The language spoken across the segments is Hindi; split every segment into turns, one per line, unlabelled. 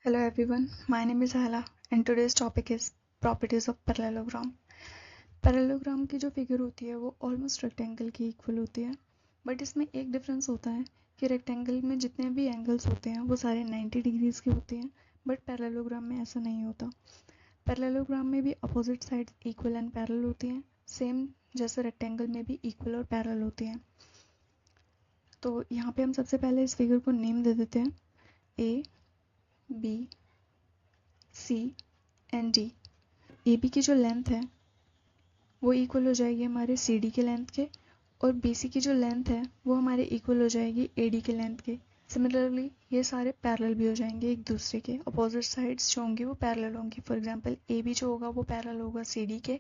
Hello everyone, my name is Hala and today's topic is properties of parallelogram. Parallelogram की जो फिगर होती है वो ऑलमोस्ट रेक्टेंगल की इक्वल होती है, बट इसमें एक डिफरेंस होता है कि रेक्टेंगल में जितने भी एंगल्स होते हैं वो सारे 90 डिग्रीज के होते हैं, बट पैरेललोग्राम में ऐसा नहीं होता। पैरेललोग्राम में भी opposite sides equal and parallel होती हैं, सेम जैसे रेक्टेंगल में भी इक्वल और पैरेलल होती हैं। तो यहाँ पे हम सबसे पहले इस फिगर को नेम दे देते हैं A B C and D. A B की जो लेंथ है वो इक्वल हो जाएगी हमारे सी डी के लेंथ के, और बी सी की जो लेंथ है वो हमारे इक्वल हो जाएगी ए डी के लेंथ के। सिमिलरली ये सारे पैरेलल भी हो जाएंगे एक दूसरे के, अपोजिट साइड्स जो होंगी वो पैरेलल होंगी। फॉर एग्जांपल ए बी जो होगा वो पैरेलल होगा सी डी के,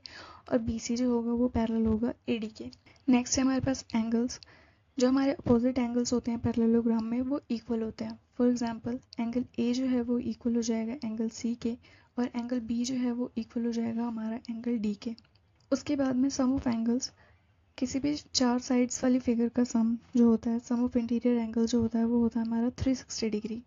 और बी सी जो होगा वो पैरेलल होगा ए डी के। नेक्स्ट है हमारे पास एंगल्स। जो हमारे अपोजिट एंगल्स होते हैं पैरेललोग्राम में वो इक्वल होते हैं। फॉर एग्जांपल एंगल ए जो है वो इक्वल हो जाएगा एंगल सी के, और एंगल बी जो है वो इक्वल हो जाएगा हमारा एंगल डी के। उसके बाद में सम ऑफ एंगल्स, किसी भी चार साइड्स वाली फिगर का सम जो होता है, सम ऑफ इंटीरियर एंगल जो होता है वो होता है हमारा 360 डिग्री।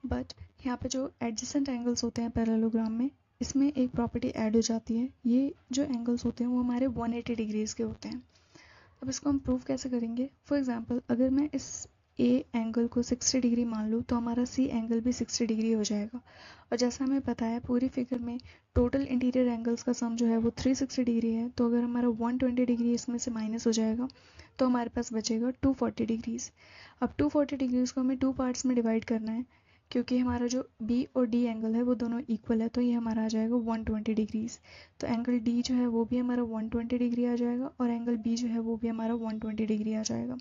बट यहाँ पे जो एडजेसेंट एंगल्स होते हैं पैरेललोग्राम में, इसमें एक प्रॉपर्टी ऐड हो जाती है। ये जो एंगल्स होते हैं वो हमारे 180 डिग्रीज के होते हैं। अब इसको हम प्रूव कैसे करेंगे? फॉर एग्जांपल अगर मैं इस ए एंगल को 60 डिग्री मान लूँ तो हमारा सी एंगल भी 60 डिग्री हो जाएगा। और जैसा हमें पता है पूरी फिगर में टोटल इंटीरियर एंगल्स का सम जो है वो 360 डिग्री है, तो अगर हमारा 120 डिग्री इसमें से माइनस हो जाएगा तो हमारे पास बचेगा 240 डिग्रीज। अब 240 डिग्रीज को हमें टू पार्ट्स में डिवाइड करना है, क्योंकि हमारा जो बी और डी एंगल है वो दोनों इक्वल है, तो ये हमारा आ जाएगा 120 डिग्रीज। तो एंगल डी जो है वो भी हमारा 120 डिग्री आ जाएगा, और एंगल बी जो है वो भी हमारा 120 डिग्री आ जाएगा।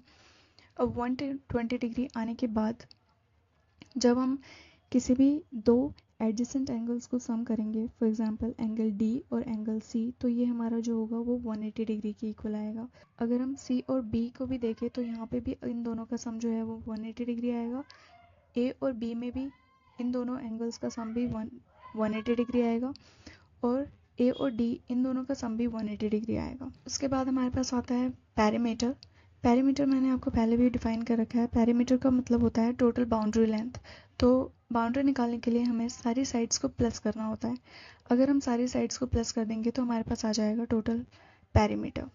अब 120 डिग्री आने के बाद जब हम किसी भी दो एडजेसेंट एंगल्स को सम करेंगे, फॉर एग्जांपल एंगल डी और एंगल सी, तो ये हमारा जो होगा वो 180 डिग्री के इक्वल आएगा। अगर हम सी और बी को भी देखें तो यहाँ पे भी इन दोनों का सम जो है वो 180 डिग्री आएगा। ए और बी में भी इन दोनों एंगल्स का सम भी 180 डिग्री आएगा, और ए और डी इन दोनों का सम भी 180 डिग्री आएगा। उसके बाद हमारे पास आता है पैरीमीटर। पैरीमीटर मैंने आपको पहले भी डिफाइन कर रखा है। पैरीमीटर का मतलब होता है टोटल बाउंड्री लेंथ। तो बाउंड्री निकालने के लिए हमें सारी साइड्स को प्लस करना होता है। अगर हम सारी साइड्स को प्लस कर देंगे तो हमारे पास आ जाएगा टोटल पैरीमीटर।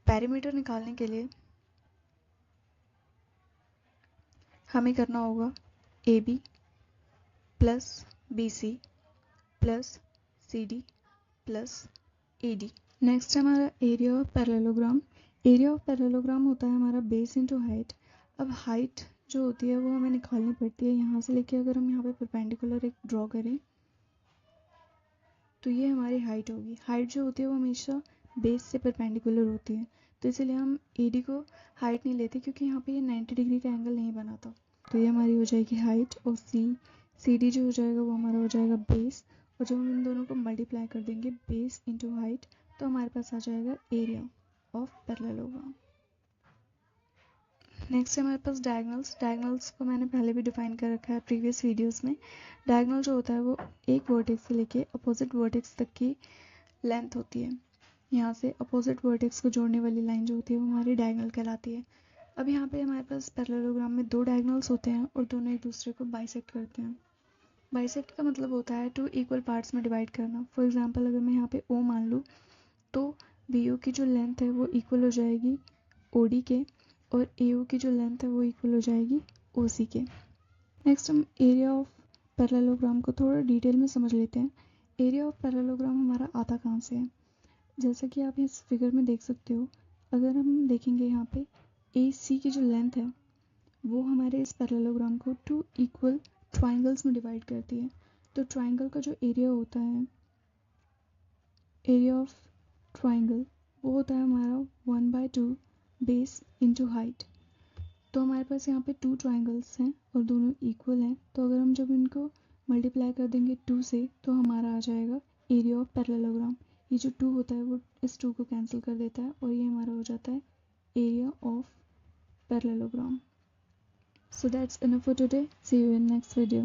पैरीमीटर निकालने के लिए हमें करना होगा A B plus B C plus C D plus A D. Next है हमारा area of parallelogram. Area of parallelogram होता है हमारा बेस इनटू हाइट। अब हाइट जो होती है वो हमें निकालनी पड़ती है। यहाँ से लेके अगर हम यहाँ पे परपेंडिकुलर एक ड्रॉ करें तो ये हमारी हाइट होगी। हाइट जो होती है वो हमेशा बेस से परपेंडिकुलर होती है, तो इसलिए हम ए डी को हाइट नहीं लेते, क्योंकि यहाँ पे ये 90 डिग्री का एंगल नहीं बनाता। तो ये हमारी हो जाएगी हाइट, और सी डी जो हो जाएगा वो हमारा हो जाएगा बेस, और जब हम इन दोनों को मल्टीप्लाई कर देंगे बेस इंटू हाइट तो हमारे पास आ जाएगा एरिया ऑफ पैरेललोग्राम। नेक्स्ट है हमारे पास डायगोनल्स। डायगोनल्स को मैंने पहले भी डिफाइन कर रखा है प्रीवियस वीडियोस में। डायगोनल जो होता है वो एक वर्टेक्स से लेके अपोजिट वर्टेक्स तक की लेंथ होती है। यहाँ से अपोजिट वर्टेक्स को जोड़ने वाली लाइन जो होती है वो हमारी डायगोनल कहलाती है। अब यहाँ पे हमारे पास पैरेललोग्राम में दो डायगोनल्स होते हैं और दोनों एक दूसरे को बाइसेक्ट करते हैं। बाइसेक्ट का मतलब होता है टू इक्वल पार्ट्स में डिवाइड करना। फॉर एग्जांपल अगर मैं यहाँ पे ओ मान लूँ तो बी ओ की जो लेंथ है वो इक्वल हो जाएगी ओ डी के, और ए ओ की जो लेंथ है वो इक्वल हो जाएगी ओ सी के। नेक्स्ट हम एरिया ऑफ पैरेललोग्राम को थोड़ा डिटेल में समझ लेते हैं। एरिया ऑफ पैरेललोग्राम हमारा आता कहाँ से है? जैसा कि आप इस फिगर में देख सकते हो, अगर हम देखेंगे यहाँ पे ए सी की जो लेंथ है वो हमारे इस पैरेललोग्राम को टू इक्वल ट्राइंगल्स में डिवाइड करती है। तो ट्राइंगल का जो एरिया होता है, एरिया ऑफ ट्राइंगल, वो होता है हमारा 1/2 बेस इंटू हाइट। तो हमारे पास यहाँ पे टू ट्राइंगल्स हैं और दोनों इक्वल हैं, तो अगर हम जब इनको मल्टीप्लाई कर देंगे 2 से तो हमारा आ जाएगा एरिया ऑफ पैरेललोग्राम। ये जो 2 होता है वो इस 2 को कैंसिल कर देता है, और ये हमारा हो जाता है area of parallelogram. So that's enough for today. See you in next video.